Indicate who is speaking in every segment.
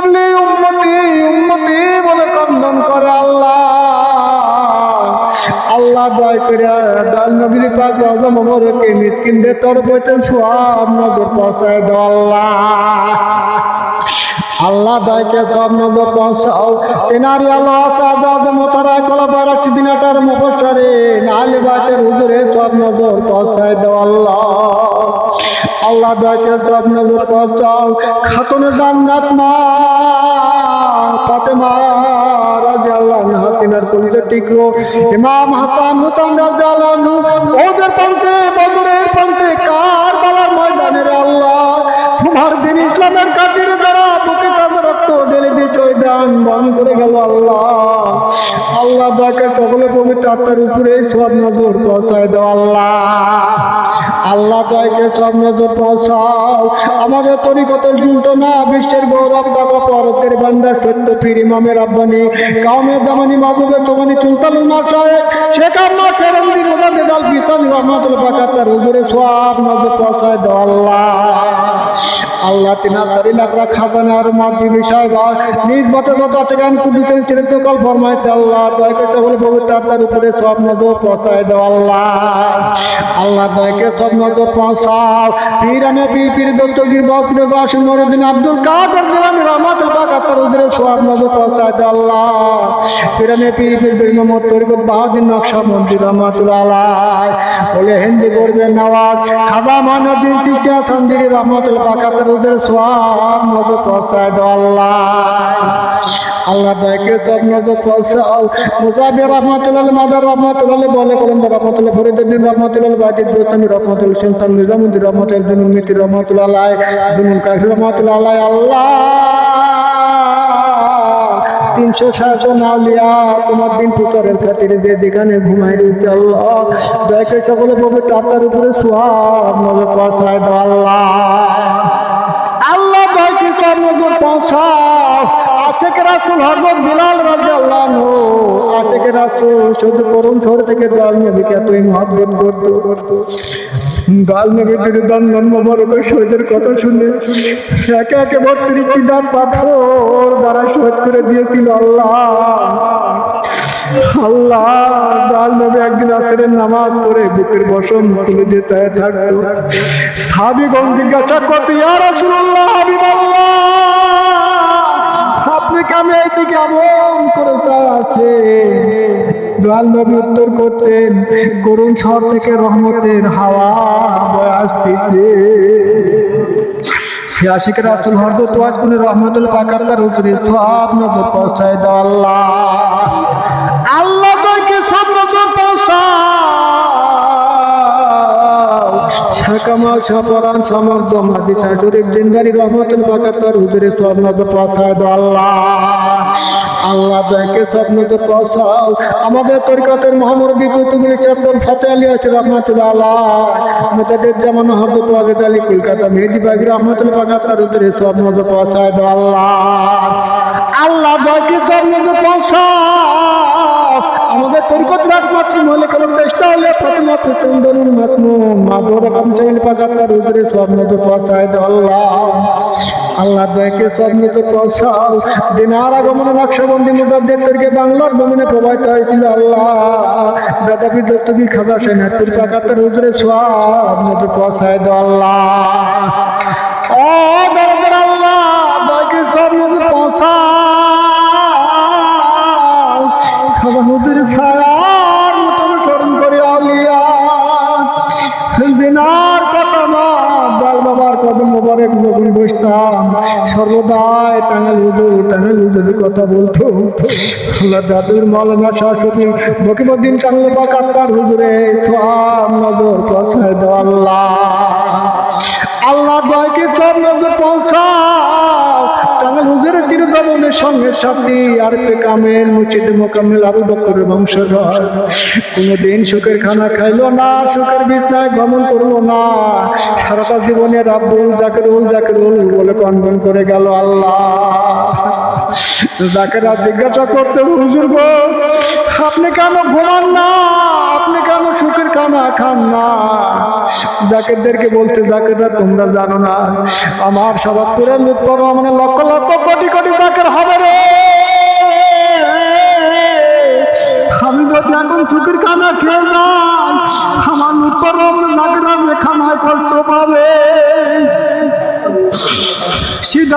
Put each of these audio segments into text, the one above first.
Speaker 1: উম্মতি উম্মতি বলে কন্দন করে আল্লাহ। আল্লাহ দয়া করে দয়াল নবী পাক রওজা মোবারকে মিসকিনদের তরফ হইতে সওয়াব নজর পৌঁছায় দাও আল্লাহ। আল্লাহ দয়াকে সব নজর পৌঁছাও। তেনারি আল্লাহ সাদাত মোতারায় কলা বারাক দিনাটার মুফাসসিরে নালে বাতের হুজুরে সব নজর পৌঁছায় দাও আল্লাহ। আল্লাহ দয়াকে সব নজর পৌঁছাও। খাতুনে জান্নাত মা ফাতেমা রাদিয়াল্লাহু আনহা তিনার কলিজা টিকলো ইমাম হাসান হুসাইন রাদিয়াল্লাহু আনহু ওদের প্রান্তে বদরের প্রান্তে কারবালার ময়দানে আল্লাহ তোমার দিন ইসলামের খাতিরে যারা বুকে তাদের রক্ত ঢেলে দিয়ে শহীদান বরণ করে গেল আল্লাহ। আল্লাহ দয়াকে সকলে পবিত্র আত্মার উপরে সব নজর পৌঁছায় দাও আল্লাহ। আল্লাহ দয়াকে সব নজর পৌঁছাও। আমাদের তরিকতের জুলতো না বিশ্বের গৌরব দাবা পরতের বান্দার সত্য পীর ইমামের আব্বানি কাউমে জামানি মাহবুবে তোমানি সুলতানুল মাশায়েখ শেখ আহমদ চেরান্দি মুজাদ্দিদ আল বিস্তামি রহমাতুল্লাহ পাকাতার হুজুরে সব নজর পৌঁছায় দাও আল্লাহ। আল্লাহ তিনা তারি লাকড়া খাজানার মাটি বিষয় বা নিজ মতে যত আছে গান কুদুতেন চিরন্তকাল ফরমাইতে আল্লাহ দয়াকে সকলে পবিত্র আত্মার উপরে সব নজর পৌঁছায় দাও আল্লাহ। আল্লাহ দয়াকে সব নজর পৌঁছাও। পীরানে পীর পীর দত্তগীর বকরে বাসিন মরুদ্দিন আব্দুল কাদের জিলানী রহমাতুল্লাহ পাকাতার হুজুরে সব নজর পৌঁছায় দাও আল্লাহ। পীরানে পীর পীর ইমামত তরিকত বাহাউদ্দিন নকশবন্দি রহমাতুল্লাহ আলাইহি বলে হিন্দি করবে নওয়াজ খাজা মানউদ্দিন চিশতিয়া সন্দিরি রহমাতুল্লাহ পাকাতার হুজুরে সব নজর পৌঁছায় দাও আল্লাহ। আল্লাহ দয়াকে সব নজর পৌঁছাও। মুজাহিদ রহমাতুল্লাহ মাদার রহমাতুল্লাহ বলে কলন্দর রহমাতুল্লাহ ফরিদুদ্দিন রহমাতুল্লাহ বাজিদ গোস্তামি রহমাতুল্লাহ সুলতান নিজামুদ্দিন রহমাতুল্লাহ দুনুল মিতি রহমাতুল্লাহ আলাইহি দুনুল কাশি রহমাতুল্লাহ আলাইহি আল্লাহ 360 আউলিয়া তোমার দিন পুত্রের খাতিরে যে যেখানে ঘুমাই রয়েছে আল্লাহ দয়াকে সকলে পবিত্র আত্মার উপরে সওয়াব নজর পৌঁছায় দাও আল্লাহ। আল্লাহ দয়াকে সব নজর পৌঁছাও। আশেকে রাসূল হযরত বিলাল রাদিয়াল্লাহু আনহু আশেকে রাসূল শুধু করুন ছোট থেকে দয়াল নবীকে এতই মহব্বত করতো। দয়াল নবীর দন্দন মোবারকের শহীদের কথা শুনে একে একে 32টি দাঁত পাথর দ্বারা শহীদ করে দিয়েছিল আল্লাহ। আল্লাহ দয়াল নবী একদিন আসরের নামাজ পড়ে বুকের বসন খুলে দিয়ে চায় থাকতো। সাহাবীগণ জিজ্ঞাসা করতো ইয়া রাসূলুল্লাহ হাবিবাল্লাহ আপনি কেন এইদিকে এমন করে চায় আছে? দয়াল নবী উত্তর করতেন করুণ শহর থেকে রহমতের হাওয়া বয়ে আসতেছে। আশিকের রাসূল হযরত ওয়াজকুনি রহমাতুল্লাহ পাকাতার হুজুরে সব নজর পৌঁছায় দাও আল্লাহ। আল্লাহ দয়াকে সব নজর পৌঁছাও। শাকামা ছাপরান সমর্থ মাদি শরীফ জিন্দারি রহমাতুল্লাহ পাকাতার হুজুরে সব নজর পৌঁছায় দাও আল্লাহ। আল্লাহ দয়াকে সব নজর পৌঁছাও। আমাদের তরিকতের মহামুরব্বি কুতুবুল ইসলাম ফতে আলী আছে রহমাতুল্লাহ আলাইহি মুতাদ্দিদ জামান হযরত ওয়াজিদ আলী কলকাতা মেহেদি বাগি রহমাতুল্লাহ পাকাতার হুজুরে সব নজর পৌঁছায় দাও আল্লাহ। আল্লাহ দয়াকে সব নজর পৌঁছাও। আমাদের তরিকত রাহমাত মহলে কলম দেশতালে ফাতিমা পুতুন্দরুল মাতমুম মাদুর কামচাইল পাকাতার হুজুরে সব নজর পৌঁছায় দাও আল্লাহ। আল্লাহ দয়াকে সব নজর পৌঁছাও। দিনার আগমনে নকশবন্দি মুজাদ্দিদদেরকে বাংলার জমিনে প্রবাহিত হয়েছিল আল্লাহ। দাদাবি দত্তগি খাজা সেনাতুর পাকাতার হুজুরে সব নজর পৌঁছায় দাও আল্লাহ। ও দরবার আল্লাহ দয়াকে সব নজর পৌঁছাও। খাজা হুজুরে সারার মতন স্মরণ করে আউলিয়া দিনার কথা না দয়াল বাবার কদম মোবারক নবী বসতাম সর্বদাই টাঙ্গাল হুজুরের কথা বলতো। আল্লাহ দাদুর মাওলানা শাহ শফি বকিবউদ্দিন টাঙ্গাল পাকাতার হুজুরে সব নজর পৌঁছায় দাও আল্লাহ। আল্লাহ দয়াকে সব নজর পৌঁছাও। টাঙ্গাল হুজুরের চিরজীবনের সঙ্গে সাথী আরেকটা কামেল মুর্শিদ মোকাম্মেল আবু বকরের বংশধর কোনোদিন সুখের খানা খাইলো না, সুখের বিছনায় গমন করলো না। সারাটা জীবনে রাব্বুল জাকিরুল বলে কনকন করে গেল আল্লাহ। জাকেরা জিজ্ঞাসা করতে হুজুর গো আপনি কেন ঘুমান না, আপনি কেন সুখের খানা খান না? জাকেরদেরকে বলতে জাকেররা তোমরা জানো না আমার সবাবপুরের লুৎফর রহমানের লক্ষ লক্ষ কোটি কোটি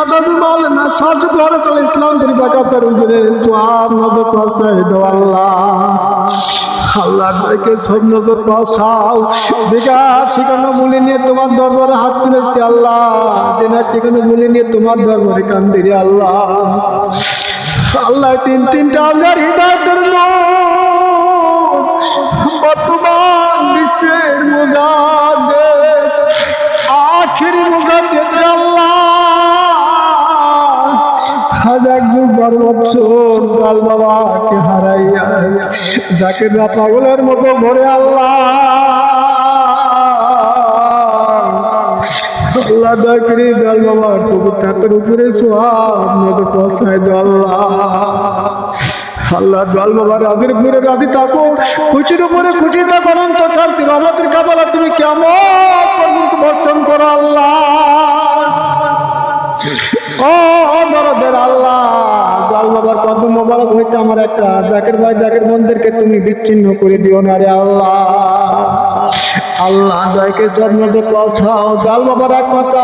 Speaker 1: সাদাবি মাওলানা সাজু বরাকাল ইসলাম দিন বাকাতের উপরে সওয়াব নজর পৌঁছায় দাও আল্লাহ। আল্লাহ তাকে সব নজর পৌঁছাও। বেকার সেখানে বলে নিয়ে তোমার দরবারে হাত তুলেছি আল্লাহ, দেনার সেখানে বলে নিয়ে তোমার দরবারে কান্দি রে আল্লাহ। আল্লাহ তিনটা আল্লাহর হিদায়াতের নূর বর্তমান বিশ্বের মুজাদ্দিদ আখিরি মুজাদ্দিদ আল্লাহ, হাজার যুগ বার বছর লাল বাবাকে হারাইয়া জাকির পাগলের মতো ঘরে আল্লাহ। আল্লাহ জাকির লাল বাবার পবিত্র হাতের উপরে সওয়াব নজর পৌঁছায় দাও আল্লাহ। আল্লাহ লাল বাবার রাজির উপরে রাজি থাকো, খুশির উপরে খুশি থাকো, অনন্ত শান্তি রহমতের কাবালা তুমি কেমন পর্যন্ত বর্ষণ করো আল্লাহ। ও দরদের আল্লাহ, লাল বাবার কদম মোবারক হইতে আমার একটা জাকির ভাই জাকির বোনদেরকে তুমি বিচ্ছিন্ন করে দিও না রে আল্লাহ। আল্লাহ যাকে জন্ম পৌঁছাও, লাল বাবার একমাত্র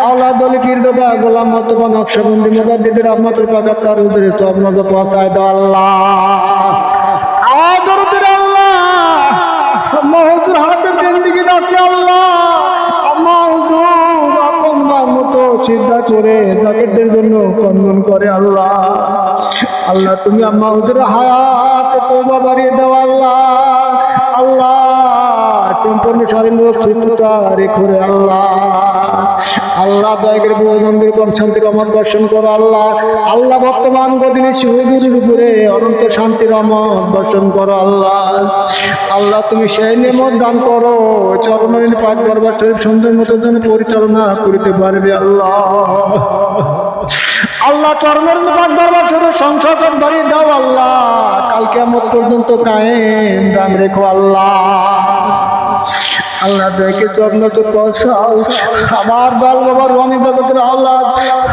Speaker 1: আওলাদ অলি পীর দাদা গোলাম মতবা নকশবন্দি মুজাদ্দিদের রহমতুল পাক তার উদরে জন্ম পৌঁছায় দাও আল্লাহ। দরদের আল্লাহ, মহজুর হাতের জিন্দেগি রাখি আল্লাহ, মতো সিদ্ধা করে জাকিরদের জন্য কন্দন করে আল্লাহ। আল্লাহ তুমি আম্মা হুজুর হায়াত তওবা বাড়িয়ে দাও আল্লাহ। আল্লাহ সম্পূর্ণ স্বাধীন সুস্থতা রেখো রে আল্লাহ। আল্লাহ দয়া করে মন্দির কম শান্তি রহমত বর্ষণ করো আল্লাহ। আল্লাহ বর্তমান গদিনে হুজুরের উপরে অনন্ত শান্তি রহমত বর্ষণ করো আল্লাহ। আল্লাহ তুমি সেই নেমত দান করো, চরণের পাক দরবার শরীফ সুন্দর মতো যেন পরিচালনা করিতে পারবে আল্লাহ। আল্লাহ চরণের পাক দরবার শরীফ সংসদ বাড়িয়ে দাও আল্লাহ। কাল কিয়ামত পর্যন্ত কায়েম দান রেখো আল্লাহ। আল্লাহ দেখে জন্নত পৌঁছাও। আমার বাল বাবার রনি জগতের আওলাদ,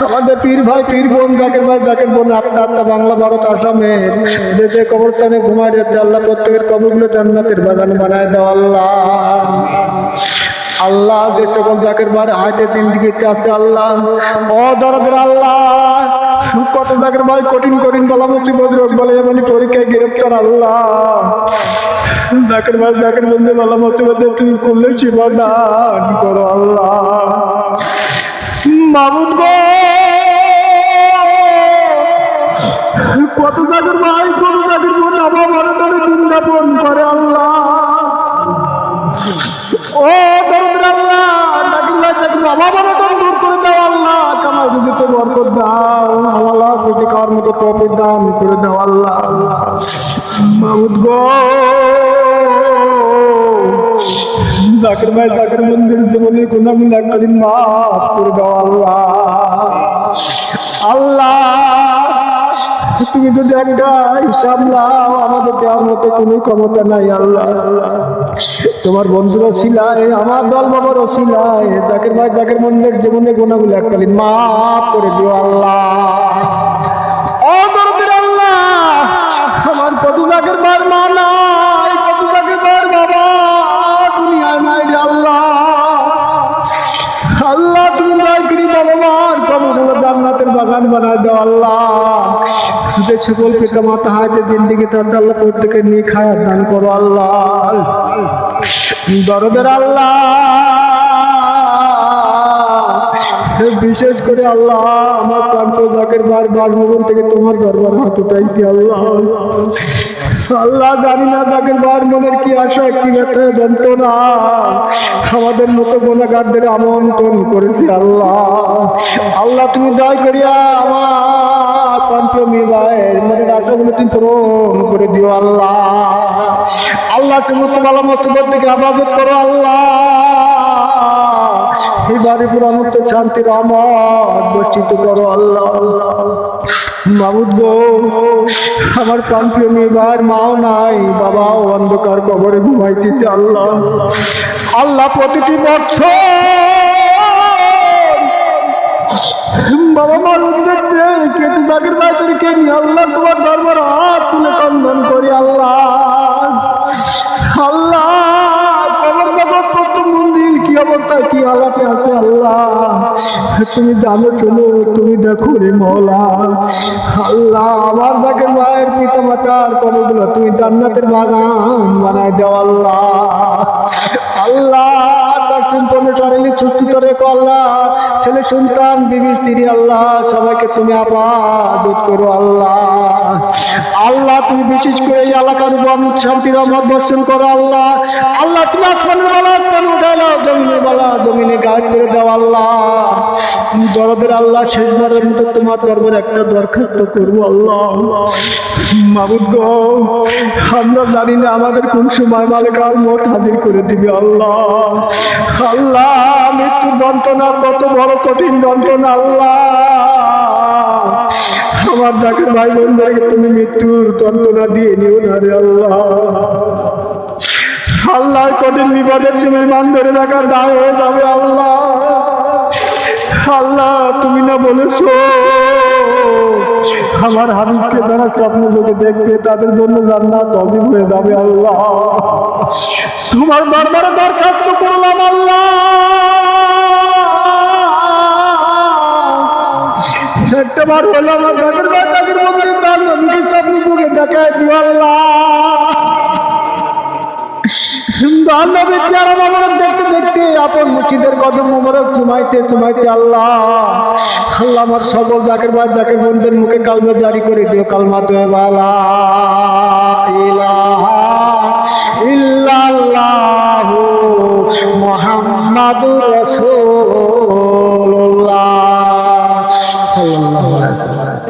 Speaker 1: আমাদের পীর ভাই পীর বোন জাকির ভাই জাকির বোন আত্মা বাংলা ভারত আসামের দেশে কবরস্থানে ঘুমায় যাচ্ছে আল্লাহ, প্রত্যেকের কবরগুলো জান্নাতের বাগান বানায় দাও আল্লাহ। আল্লাহ যে সকল জাকির ভাই হাতে দিন দিকে আছে আল্লাহ, ও দরদের আল্লাহ, কত জাকির ভাই কঠিন কঠিন বলা মুসিবত রোগ বলে এমন পরীক্ষায় গ্রেপ্তার আল্লাহ। জাকির ভাই জাকির বন্ধু বলা মুসিবতে তুমি করলে সেবা দান করো আল্লাহ। মামুন গো, কত জাকির ভাই কত জাকির বোন আমার ভারতের বৃন্দাবন করে আল্লাহ। ও দরদের আল্লাহ, জাকির ভাই জাকির বাবা ভারতের দূর করে দাও আল্লাহ। কামাই রুজিতে বরকত দাও আল্লাহ, প্রতি খাওয়ার মতো তৌফিক দান করে দাও আল্লাহ। মামুদ গো, জাকির ভাই জাকির মন্দির জীবনের গুনাহগুলো একবারই মাফ করে দাও আল্লাহ। আল্লাহ তুমি যদি একটা হিসাব নাও, আমাদের দেওয়ার মতো কোনো ক্ষমতা নাই আল্লাহ। তোমার বন্ধুর ওসিলায়, আমার দল বাবার ওসিলায় জাকির ভাই জাকির মন্দির জীবনের গুনাহগুলো একবারই মাফ করে দিও আল্লাহ। ও দরদের আল্লাহ, আমার কত জাকির ভাই মা নাই, কত জাকির ভাই বাবা দুনিয়ায় নাই রে আল্লাহ। আল্লাহ তুমি দয়া করে বাবা মার কবরগুলো জান্নাতের বাগান বানায় দাও আল্লাহ। যে সকল পিতা মাতা হাতে জিন্দেগি তার আল্লাহ প্রত্যেকে নিয়ে খায়াত দান করো আল্লাহ। দরদের আল্লাহ, বিশেষ করে আল্লাহ আমার প্রান্ত জাকির ভাই বাসভবন থেকে তোমার দরবার হাত উঠাইছি আল্লাহ। আল্লাহ জানি না জাকির ভাইয়ের মনের কি আশা কি ব্যথা যন্ত্রণা, আমাদের মতো গুনাহগারদের আমন্ত্রণ করেছি আল্লাহ। আল্লাহ তুমি দয়া করিয়া আমার প্রাণপ্রেমী ভাইয়ের মনের আশাগুলো তুমি পূরণ করে দিও আল্লাহ। আল্লাহ তুমি তো ভালো মতো থেকে আবাদত করো আল্লাহ। এই বাড়ি পুরানো শান্তি রহমত বর্ষিত করো আল্লাহ। মাহমুদ গো, আমার প্রাণপ্রেমী ভাইয়ের মাও নাই, বাবাও অন্ধকার কবরে ঘুমাইতেছে আল্লাহ। আল্লাহ প্রতিটি বছর বাবা মার উদ্দেশ্যে কেটে জাকির ভাইদেরকে নিয়ে আল্লাহ তোমার দরবার হাত তুলে কন্দন করি আল্লাহ। আল্লাহ কবর জগৎ প্রথম মন্দির কি কোথায় কি হালাতে আছে আল্লাহ তুমি জানো, চলো তুমি দেখো রে মওলা। আল্লাহ আমার জাকের ভাইয়ের পিতা মাতার কবরগুলো তুমি জান্নাতের বাগান বানায় দাও আল্লাহ। আল্লাহ তার চিন্তনে শারীরিক সুস্থতা রেখো আল্লাহ, ছেলে সন্তান বিবি স্ত্রী আল্লাহ সবাইকে তুমি আবাদত করো আল্লাহ। আল্লাহ তুমি বিশেষ করে এই এলাকার উপর শান্তির রহমত বর্ষণ করো আল্লাহ। আল্লাহ তুমি আসমানের বালা আসমান উঠাই দাও, জমিনের বালা জমিনে গায়েব করে দাও আল্লাহ। তুমি দরদের আল্লাহ শেষবারের মতো তোমার দরবারে একটা দরখাস্ত করবো আল্লাহ। মাবুদ গো, আমরা জানি না আমাদের কোন সময় মালিকার মত হাজির করে দিবে আল্লাহ। আল্লাহ মৃত্যুর যন্ত্রণা কত বড় কঠিন যন্ত্রণা আল্লাহ। আমার জাকের ভাই বোনদেরকে তুমি মৃত্যুর যন্ত্রণা দিয়ে নিও না রে আল্লাহ। আল্লাহ কঠিন বিপদের সময় মান ধরে রাখার দায় হয়ে যাবে আল্লাহ। আল্লাহ তুমি না বলেছো আমার হাবিবকে যারা স্বপ্ন যোগে দেখবে তাদের জন্য জান্নাত অজীব হয়ে যাবে আল্লাহ। তোমার দরবারে দরখাস্ত করলাম আল্লাহ, একটা বার হলো আমার জাকের ভাই জাকের মন্দিরে তার নবীকে স্বপ্ন যোগে দেখায় দিও আল্লাহ। সুন্দর নবীর চেহারা মোবারক দেখতে দেখতে আপন মসজিদের কদম মোবারক চুমাইতে চুমাইতে আল্লাহ আল্লাহ আমার সকল জাকের ভাই জাকের বোনদের মুখে কালমা জারি করে দিও, কালমা তো লা ইলাহা ইল্লাল্লাহু মুহাম্মাদুর রাসূলুল্লাহ সাল্লাল্লাহু আলাইহি ওয়াসাল্লাম।